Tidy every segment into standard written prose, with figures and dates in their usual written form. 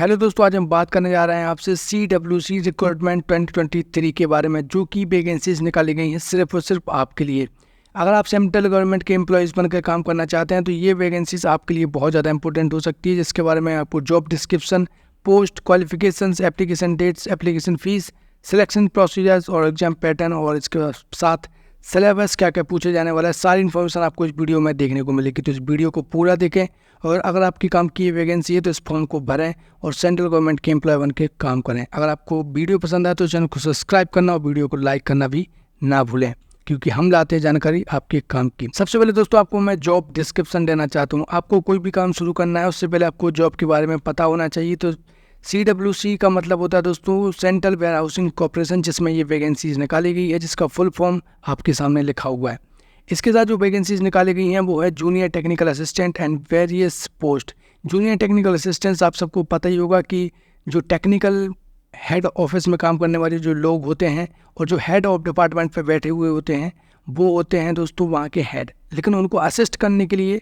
Hello दोस्तों, आज हम बात करने जा रहे हैं आपसे CWC रिक्रूटमेंट 2023 के बारे में, जो कि वैकेंसीज निकाली गई हैं सिर्फ और सिर्फ आपके लिए। अगर आप सेंट्रल गवर्नमेंट के एम्प्लॉयज़ बनकर काम करना चाहते हैं तो ये वैकेंसीज आपके लिए बहुत ज़्यादा इंपॉर्टेंट हो सकती है, जिसके बारे में आपको job description, post, qualifications, application dates, application fees, selection procedures और एग्जाम पैटर्न और इसके साथ सिलेबस क्या क्या पूछे जाने वाला है, सारी इन्फॉर्मेशन आपको इस वीडियो में देखने को मिलेगी। तो इस वीडियो को पूरा देखें और अगर आपकी काम की वैकेंसी है तो इस फॉर्म को भरें और सेंट्रल गवर्नमेंट के एम्प्लॉय बन के काम करें। अगर आपको वीडियो पसंद आए तो चैनल को सब्सक्राइब करना और वीडियो को लाइक करना भी ना भूलें, क्योंकि हम लाते हैं जानकारी आपके काम की। सबसे पहले दोस्तों आपको मैं जॉब डिस्क्रिप्शन देना चाहता हूँ। आपको कोई भी काम शुरू करना है उससे पहले आपको जॉब के बारे में पता होना चाहिए। तो CWC का मतलब होता है दोस्तों सेंट्रल वेयर हाउसिंग कॉर्पोरेशन, जिसमें ये वैकेंसीज निकाली गई है, जिसका फुल फॉर्म आपके सामने लिखा हुआ है। इसके साथ जो वैकेंसीज निकाली गई हैं वो है junior technical assistant and various post. Junior technical assistants आप सबको पता ही होगा कि जो टेक्निकल हेड ऑफिस में काम करने वाले जो लोग होते हैं और जो हेड ऑफ डिपार्टमेंट पे बैठे हुए होते हैं वो होते हैं दोस्तों वहाँ के हेड, लेकिन उनको असिस्ट करने के लिए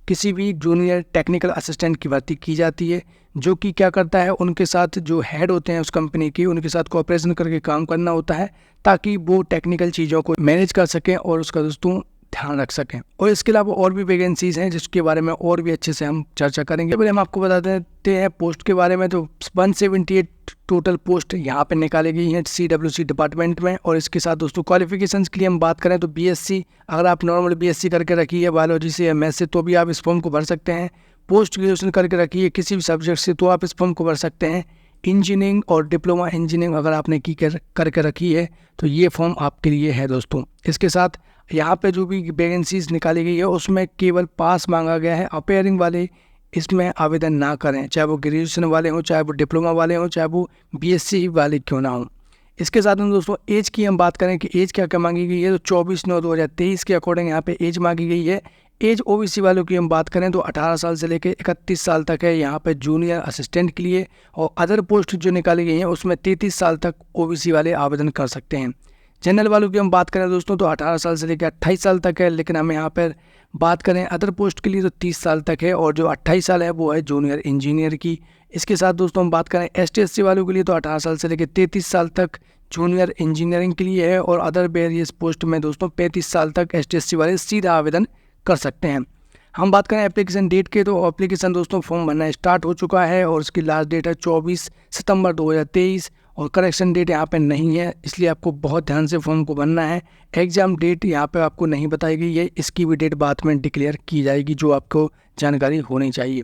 किसी भी जूनियर टेक्निकल असिस्टेंट की भर्ती की जाती है, जो कि क्या करता है उनके साथ जो हेड होते हैं उस कंपनी के, उनके साथ कोऑपरेशन करके काम करना होता है ताकि वो टेक्निकल चीज़ों को मैनेज कर सकें और उसका दोस्तों ध्यान रख सकें। और इसके अलावा और भी वैकेंसीज हैं जिसके बारे में और भी अच्छे से हम चर्चा करेंगे। पहले हम आपको बता देते हैं पोस्ट के बारे में। तो 178 टोटल पोस्ट यहाँ पे निकाली गई हैं CWC डिपार्टमेंट में। और इसके साथ दोस्तों क्वालिफिकेशंस के लिए हम बात करें तो BSc, अगर आप नॉर्मल BSc करके रखी है बायोलॉजी से या मैथ्स से तो भी आप इस फॉर्म को भर सकते हैं। पोस्ट ग्रेजुएशन करके रखी है किसी भी सब्जेक्ट से तो आप इस फॉर्म को भर सकते हैं। इंजीनियरिंग और डिप्लोमा इंजीनियरिंग अगर आपने की करके रखी है तो ये फॉर्म आपके लिए है दोस्तों। इसके साथ यहाँ पे जो भी वैकेंसीज निकाली गई है उसमें केवल पास मांगा गया है। अपेयरिंग वाले इसमें आवेदन ना करें, चाहे वो ग्रेजुएशन वाले हों, चाहे वो डिप्लोमा वाले हों, चाहे वो BSc वाले क्यों ना हों। इसके साथ में दोस्तों एज की हम बात करें कि एज क्या क्या मांगी गई है तो 24/9/2023 के अकॉर्डिंग यहाँ पे एज मांगी गई है। एज OBC वालों की हम बात करें तो 18 साल से लेकर 31 साल तक है यहाँ पे जूनियर असिस्टेंट के लिए। और अदर पोस्ट जो निकाली गई हैं उसमें 33 साल तक OBC वाले आवेदन कर सकते हैं। जनरल वालों की हम बात करें दोस्तों तो 18 साल से लेकर 28 साल तक है, लेकिन हम यहाँ पर बात करें अदर पोस्ट के लिए तो 30 साल तक है। और जो 28 साल है वो है जूनियर इंजीनियर की। इसके साथ दोस्तों हम बात करें ST/SC वालों के लिए तो 18 साल से लेकर 33 साल तक जूनियर इंजीनियरिंग के लिए है। और अदर वेरियस पोस्ट में दोस्तों 35 साल तक ST/SC वाले सीधा आवेदन कर सकते हैं। हम बात करें एप्लीकेशन डेट के तो एप्लीकेशन दोस्तों फॉर्म भरना स्टार्ट हो चुका है और उसकी लास्ट डेट है 24 सितंबर 2023। और करेक्शन डेट यहाँ पे नहीं है, इसलिए आपको बहुत ध्यान से फॉर्म को भरना है। एग्जाम डेट यहाँ पे आपको नहीं बताई गई है, इसकी भी डेट बाद में डिक्लेयर की जाएगी, जो आपको जानकारी होनी चाहिए।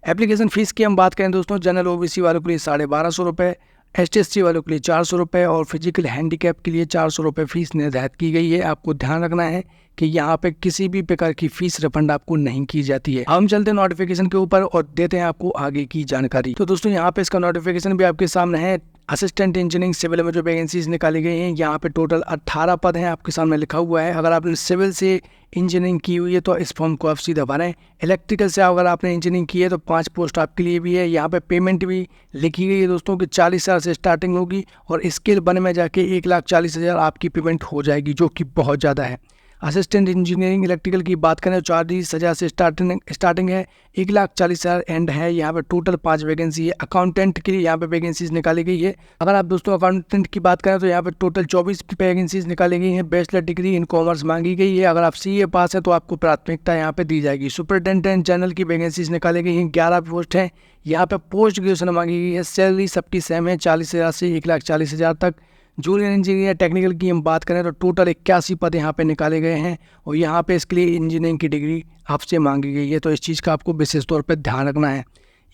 एप्लीकेशन फ़ीस की हम बात करें दोस्तों, जनरल OBC वालों के लिए 1250 रुपये, ST/SC वालों के लिए 400 रुपये और फिजिकल हैंडीकैप के लिए 400 रुपये फ़ीस निर्धारित की गई है। आपको ध्यान रखना है कि यहाँ पे किसी भी प्रकार की फ़ीस रिफंड आपको नहीं की जाती है। हम चलते हैं नोटिफिकेशन के ऊपर और देते हैं आपको आगे की जानकारी। तो दोस्तों यहाँ पे इसका नोटिफिकेशन भी आपके सामने है। असिस्टेंट इंजीनियरिंग सिविल में जो वैकेंसीज निकाली गई हैं यहाँ पे टोटल 18 पद हैं, आपके सामने लिखा हुआ है। अगर आपने सिविल से इंजीनियरिंग की हुई है तो इस फॉर्म को आप सीधा भरें। इलेक्ट्रिकल से अगर आपने इंजीनियरिंग की है तो 5 पोस्ट आपके लिए भी है। यहाँ पे पेमेंट भी लिखी गई है दोस्तों कि 40,000 से स्टार्टिंग होगी और स्केल 1 में जाके 1,40,000 आपकी पेमेंट हो जाएगी, जो कि बहुत ज़्यादा है। असिस्टेंट इंजीनियरिंग इलेक्ट्रिकल की बात करें तो 40,000 से स्टार्टिंग है, 1,40,000 एंड है। यहाँ पे टोटल 5 वैकेंसी है। अकाउंटेंट के लिए यहाँ पे वैकेंसीज निकाली गई है। अगर आप दोस्तों अकाउंटेंट की बात करें तो यहाँ पे टोटल 24 वैकेंसीज निकाली गई हैं। बैचलर डिग्री इन कॉमर्स मांगी गई है। अगर आप CA पास है तो आपको प्राथमिकता यहाँ पे दी जाएगी। सुपरिटेंडेंट जनरल की वैकेंसीज निकाली गई हैं, 11 पोस्ट हैं। यहाँ पे पोस्ट ग्रेजुएशन मांगी गई है। सैलरी सबकी सेम है, 40,000 से 1,40,000 तक। जूनियर इंजीनियर टेक्निकल की हम बात करें तो टोटल 81 पद यहाँ पे निकाले गए हैं और यहाँ पे इसके लिए इंजीनियरिंग की डिग्री आपसे मांगी गई है, तो इस चीज़ का आपको विशेष तौर पे ध्यान रखना है।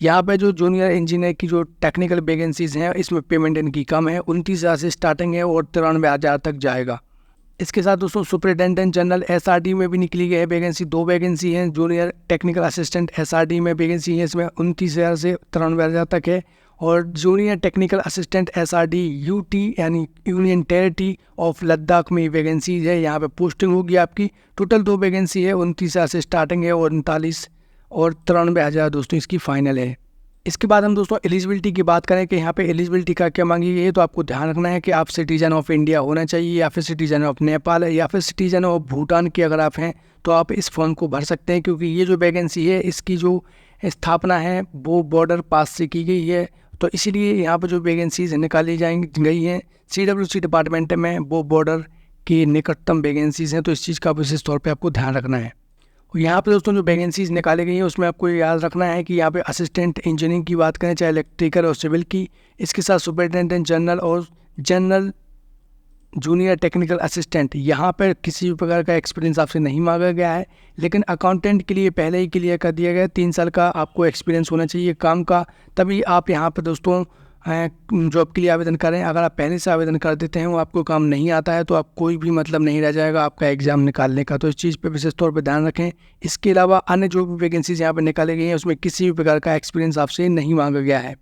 यहाँ पे जो जूनियर इंजीनियर की जो टेक्निकल वैकेंसीज हैं इसमें पेमेंट इनकी कम है, 29,000 से स्टार्टिंग है और 93,000 तक जाएगा। इसके साथ दोस्तों सुपरिटेंडेंट जनरल SRD में भी निकली गई है वैकेंसी, 2 वैकेंसी हैं। जूनियर टेक्निकल असिस्टेंट SRD में वैकेंसी है, इसमें 29,000 से 93,000 तक है। और junior technical assistant SRD UT यानी यूनियन टेरिटरी ऑफ लद्दाख में वैकेंसी है। यहाँ पे पोस्टिंग होगी आपकी। टोटल 2 वैकेंसी है, 29,000 से स्टार्टिंग है और 39 और 93,000 दोस्तों इसकी फाइनल है। इसके बाद हम दोस्तों एलिजिबिलिटी की बात करें कि यहाँ पे एलिजिबिलिटी का क्या मांगी गई है, तो आपको ध्यान रखना है कि आप सिटीजन ऑफ इंडिया होना चाहिए या फिर सिटीजन ऑफ नेपाल है या फिर सिटीजन ऑफ भूटान के अगर आप हैं तो आप इस फॉर्म को भर सकते हैं, क्योंकि ये जो वैकेंसी है इसकी जो स्थापना है वो बॉर्डर पास से की गई है, तो इसीलिए यहाँ पर जो वैकेंसीज निकाली गई हैं CWC डिपार्टमेंट में वो बॉर्डर की निकटतम वैकेंसीज हैं, तो इस चीज़ का विशेष तौर पे आपको ध्यान रखना है। और यहाँ पे दोस्तों जो वैकेंसीज निकाली गई हैं उसमें आपको याद रखना है कि यहाँ पे असिस्टेंट इंजीनियरिंग की बात करें, चाहे इलेक्ट्रिकल और सिविल की, इसके साथ सुपरिटेंडेंट जनरल और जनरल जूनियर टेक्निकल असिस्टेंट, यहाँ पर किसी भी प्रकार का एक्सपीरियंस आपसे नहीं मांगा गया है, लेकिन अकाउंटेंट के लिए पहले ही क्लियर कर दिया गया है 3 साल का आपको एक्सपीरियंस होना चाहिए काम का, तभी आप यहाँ पर दोस्तों जॉब के लिए आवेदन करें। अगर आप पहले से आवेदन कर देते हैं वो आपको काम नहीं आता है तो आप कोई भी मतलब नहीं रह जाएगा आपका एग्ज़ाम निकालने का, तो इस चीज़ पे विशेष तौर पे ध्यान रखें। इसके अलावा अन्य जो भी वैकेंसीज यहाँ पे निकाली गई हैं उसमें किसी भी प्रकार का एक्सपीरियंस आपसे नहीं मांगा गया है।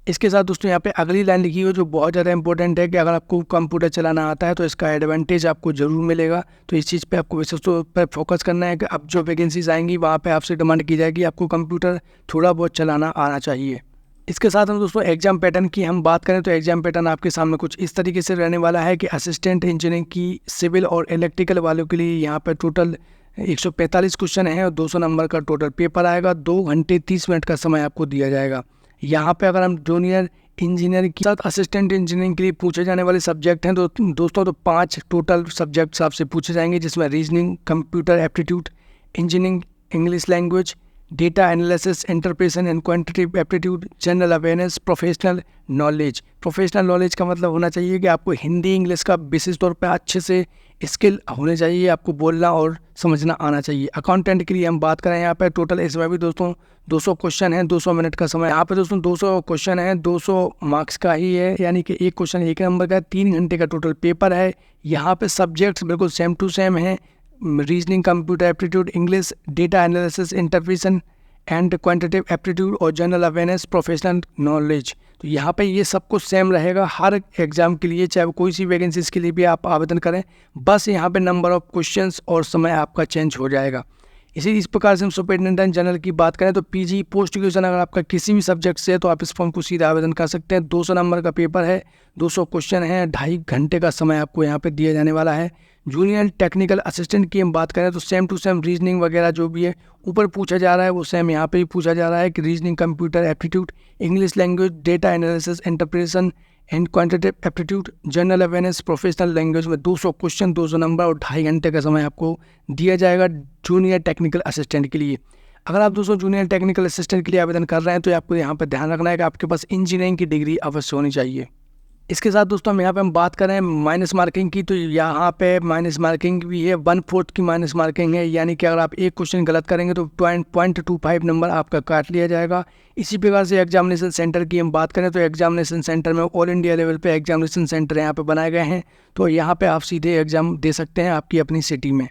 इसके साथ दोस्तों यहाँ पे अगली लाइन लिखी हुई जो बहुत ज़्यादा इंपॉर्टेंट है कि अगर आपको कंप्यूटर चलाना आता है तो इसका एडवांटेज आपको ज़रूर मिलेगा, तो इस चीज़ पे आपको विशेष तौर पर फोकस करना है कि अब जो वैकेंसीज आएंगी वहाँ पे आपसे डिमांड की जाएगी आपको कंप्यूटर थोड़ा बहुत चलाना आना चाहिए। इसके साथ हम दोस्तों एग्जाम पैटर्न की हम बात करें तो एग्जाम पैटर्न आपके सामने कुछ इस तरीके से रहने वाला है कि असिस्टेंट इंजीनियरिंग की सिविल और इलेक्ट्रिकल वालों के लिए यहाँ पर टोटल 145 क्वेश्चन है और 200 नंबर का टोटल पेपर आएगा। 2 घंटे 30 मिनट का समय आपको दिया जाएगा। यहाँ पे अगर हम जूनियर इंजीनियर के साथ असिस्टेंट इंजीनियरिंग के लिए पूछे जाने वाले सब्जेक्ट हैं तो दोस्तों 5 टोटल सब्जेक्ट्स आपसे पूछे जाएंगे, जिसमें reasoning, computer aptitude, engineering, English language, data analysis, interpretation and quantitative aptitude, general awareness, professional knowledge. Professional knowledge का मतलब होना चाहिए कि आपको हिंदी इंग्लिश का विशेष तौर पे अच्छे से स्किल होने चाहिए, आपको बोलना और समझना आना चाहिए। अकाउंटेंट के लिए हम बात करें यहाँ पे टोटल इसमें भी दोस्तों 200 क्वेश्चन है, 200 मिनट का समय। यहाँ पे दोस्तों 200 क्वेश्चन है, 200 मार्क्स का ही है, यानी कि एक क्वेश्चन 1 नंबर का है। 3 घंटे का टोटल पेपर है। यहाँ पे सब्जेक्ट्स बिल्कुल सेम टू सेम है, reasoning, computer aptitude, English, data analysis, interpretation and quantitative aptitude और जनरल अवेयरनेस, प्रोफेशनल नॉलेज। तो यहाँ पे ये सब कुछ सेम रहेगा हर एग्जाम के लिए, चाहे वो कोई सी वैकेंसीज के लिए भी आप आवेदन करें, बस यहाँ पे नंबर ऑफ क्वेश्चंस और समय आपका चेंज हो जाएगा। इस प्रकार से हम सुपरिटेंडेंट जनरल की बात करें तो पीजी पोस्ट ग्रेजुएशन अगर आपका किसी भी सब्जेक्ट से है तो आप इस फॉर्म को सीधा आवेदन कर सकते हैं। 200 नंबर का पेपर है, 200 क्वेश्चन है, 2.5 घंटे का समय आपको यहाँ पे दिया जाने वाला है। जूनियर टेक्निकल असिस्टेंट की हम बात करें तो सेम टू सेम रीजनिंग वगैरह जो भी है ऊपर पूछा जा रहा है वो सेम यहाँ पे भी पूछा जा रहा है कि reasoning, computer aptitude, English language, data analysis, interpretation and quantitative aptitude, general awareness, professional language में 200 क्वेश्चन, 200 नंबर और 2.5 घंटे का समय आपको दिया जाएगा जूनियर टेक्निकल असिस्टेंट के लिए। अगर आप दोस्तों जूनियर टेक्निकल असिस्टेंट के लिए आवेदन कर रहे हैं तो आपको यहाँ पर ध्यान रखना है कि आपके पास इंजीनियरिंग की डिग्री अवश्य होनी चाहिए। इसके साथ दोस्तों हम यहाँ पे हम बात करें माइनस मार्किंग की तो यहाँ पे माइनस मार्किंग भी है, 1/4 की माइनस मार्किंग है, यानी कि अगर आप एक क्वेश्चन गलत करेंगे तो 0.25 नंबर आपका काट लिया जाएगा। इसी प्रकार से एग्जामिनेशन सेंटर की हम बात करें तो एग्जामिनेशन सेंटर में ऑल इंडिया लेवल पे एग्जामिनेशन सेंटर यहाँ पे बनाए गए हैं, तो यहाँ पे आप सीधे एग्जाम दे सकते हैं आपकी अपनी सिटी में।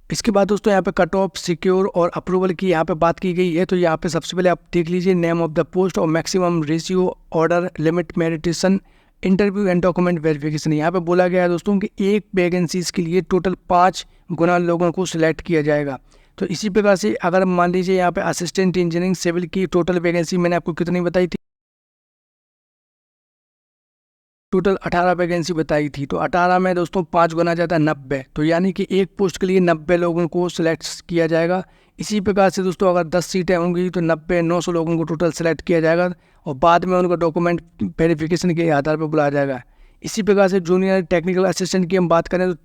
इसके बाद दोस्तों यहाँ पे कट ऑफ, सिक्योर और अप्रूवल की यहाँ पे बात की गई है, तो यहाँ पे सबसे पहले आप देख लीजिए नेम ऑफ द पोस्ट और मैक्सिमम रेशियो, ऑर्डर, लिमिट, मेरिटेशन, इंटरव्यू एंड डॉक्यूमेंट वेरिफिकेशन। यहाँ पे बोला गया है दोस्तों कि एक वैकेंसीज के लिए टोटल 5 गुना लोगों को सिलेक्ट किया जाएगा। तो इसी प्रकार से अगर मान लीजिए यहाँ पे असिस्टेंट इंजीनियरिंग सिविल की टोटल वैकेंसी मैंने आपको कितनी बताई थी, टोटल 18 वैकेंसी बताई थी, तो 18 में दोस्तों 5 गुना ज़्यादा 90, तो यानी कि एक पोस्ट के लिए 90 लोगों को सिलेक्ट किया जाएगा। इसी प्रकार से दोस्तों अगर 10 सीटें होंगी तो 900 लोगों को टोटल सेलेक्ट किया जाएगा और बाद में उनको डॉक्यूमेंट वेरिफिकेशन के आधार पर बुलाया जाएगा। इसी प्रकार से जूनियर टेक्निकल असिस्टेंट की हम बात करें तो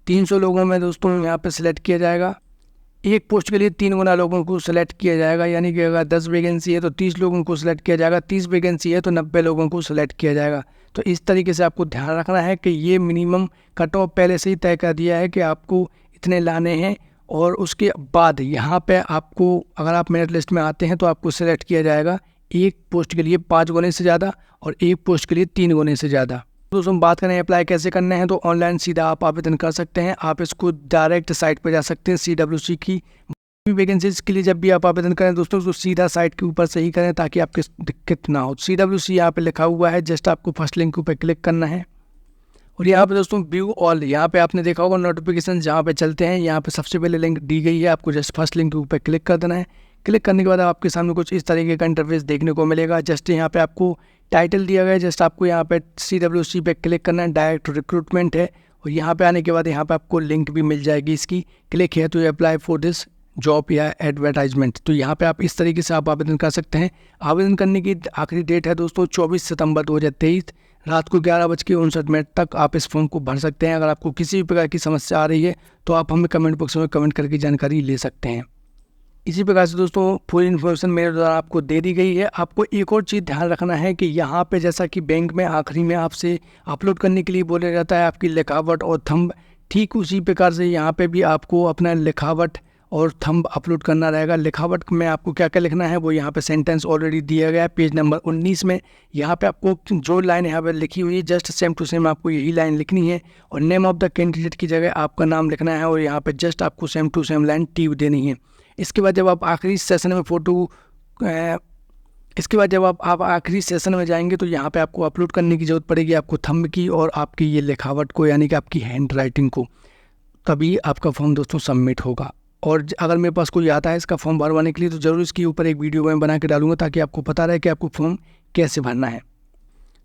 300 लोगों में दोस्तों यहाँ पर सिलेक्ट किया जाएगा। एक पोस्ट के लिए 3 गुना लोगों को सिलेक्ट किया जाएगा, यानी कि अगर 10 वैकेंसी है तो 30 लोगों को सिलेक्ट किया जाएगा, 30 वैकेंसी है तो 90 लोगों को सिलेक्ट किया जाएगा। तो इस तरीके से आपको ध्यान रखना है कि ये मिनिमम कट ऑफ पहले से ही तय कर दिया है कि आपको इतने लाने हैं, और उसके बाद यहाँ पे आपको अगर आप मेरिट लिस्ट में आते हैं तो आपको सिलेक्ट किया जाएगा एक पोस्ट के लिए 5 गुने से ज़्यादा और एक पोस्ट के लिए 3 गुने से ज़्यादा। दोस्तों हम बात करें अप्लाई कैसे करना है, तो ऑनलाइन सीधा आप आवेदन कर सकते हैं। आप इसको डायरेक्ट साइट पर जा सकते हैं CWC की वैकेंसीज के लिए। जब भी आप आवेदन करें दोस्तों तो सीधा साइट के ऊपर से ही करें ताकि आपकी दिक्कत ना हो। CWC यहाँ पे लिखा हुआ है, जस्ट आपको फर्स्ट लिंक के ऊपर क्लिक करना है और यहाँ पे दोस्तों व्यू ऑल, यहाँ पे आपने देखा होगा नोटिफिकेशन जहाँ पे चलते हैं, यहाँ पे सबसे पहले लिंक दी गई है, आपको जस्ट फर्स्ट लिंक के ऊपर क्लिक कर देना है। क्लिक करने के बाद आपके सामने कुछ इस तरीके का इंटरफेस देखने को मिलेगा। जस्ट यहाँ पे आपको टाइटल दिया गया है, जस्ट आपको यहाँ पे CWC पे क्लिक करना है, डायरेक्ट रिक्रूटमेंट है, और यहाँ पे आने के बाद यहाँ पे आपको लिंक भी मिल जाएगी इसकी, क्लिक है तो अप्लाई फॉर दिस जॉब या एडवर्टाइजमेंट। तो यहाँ पे आप इस तरीके से आप आवेदन कर सकते हैं। आवेदन करने की आखिरी डेट है दोस्तों 24 सितंबर 2023 रात को 11:59 तक आप इस फॉर्म को भर सकते हैं। अगर आपको किसी भी प्रकार की समस्या आ रही है तो आप हमें कमेंट बॉक्स में कमेंट करके जानकारी ले सकते हैं। इसी प्रकार से दोस्तों पूरी इन्फॉर्मेशन मेरे द्वारा आपको दे दी गई है। आपको एक और चीज़ ध्यान रखना है कि यहाँ पे जैसा कि बैंक में आखिरी में आपसे अपलोड करने के लिए बोला जाता है आपकी लिखावट और थंब, ठीक उसी प्रकार से यहाँ पे भी आपको अपना लिखावट और थंब अपलोड करना रहेगा। लिखावट में आपको क्या क्या लिखना है वो यहाँ पे सेंटेंस ऑलरेडी दिया गया है पेज नंबर 19 में। यहाँ पे आपको जो लाइन यहाँ पे लिखी हुई है जस्ट सेम टू सेम आपको यही लाइन लिखनी है और नेम ऑफ द कैंडिडेट की जगह आपका नाम लिखना है और यहाँ पे जस्ट आपको सेम टू सेम लाइन टिक देनी है। इसके बाद जब आप आखिरी सेशन में जाएंगे तो यहाँ पे आपको अपलोड करने की ज़रूरत पड़ेगी आपको थंब की और आपकी ये लिखावट को, यानी कि आपकी हैंड राइटिंग को, तभी आपका फॉर्म दोस्तों सबमिट होगा। और अगर मेरे पास कोई आता है इसका फॉर्म भरवाने के लिए तो ज़रूर इसके ऊपर एक वीडियो मैं बना के डालूंगा ताकि आपको पता रहे कि आपको फॉर्म कैसे भरना है।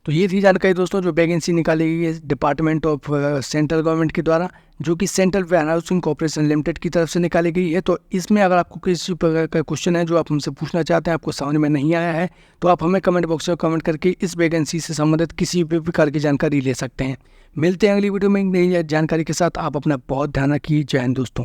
तो ये थी जानकारी दोस्तों जो वैकेंसी निकाली गई है डिपार्टमेंट ऑफ सेंट्रल गवर्नमेंट के द्वारा, जो कि सेंट्रल वेयरहाउसिंग कॉर्पोरेशन लिमिटेड की तरफ से निकाली गई है। तो इसमें अगर आपको किसी प्रकार का क्वेश्चन है जो आप हमसे पूछना चाहते हैं, आपको समझ में नहीं आया है, तो आप हमें कमेंट बॉक्स में कमेंट करके इस वैकेंसी से संबंधित किसी भी प्रकार की जानकारी ले सकते हैं। मिलते हैं अगली वीडियो में नई जानकारी के साथ। आप अपना बहुत ध्यान रखिए। जय हिंद दोस्तों।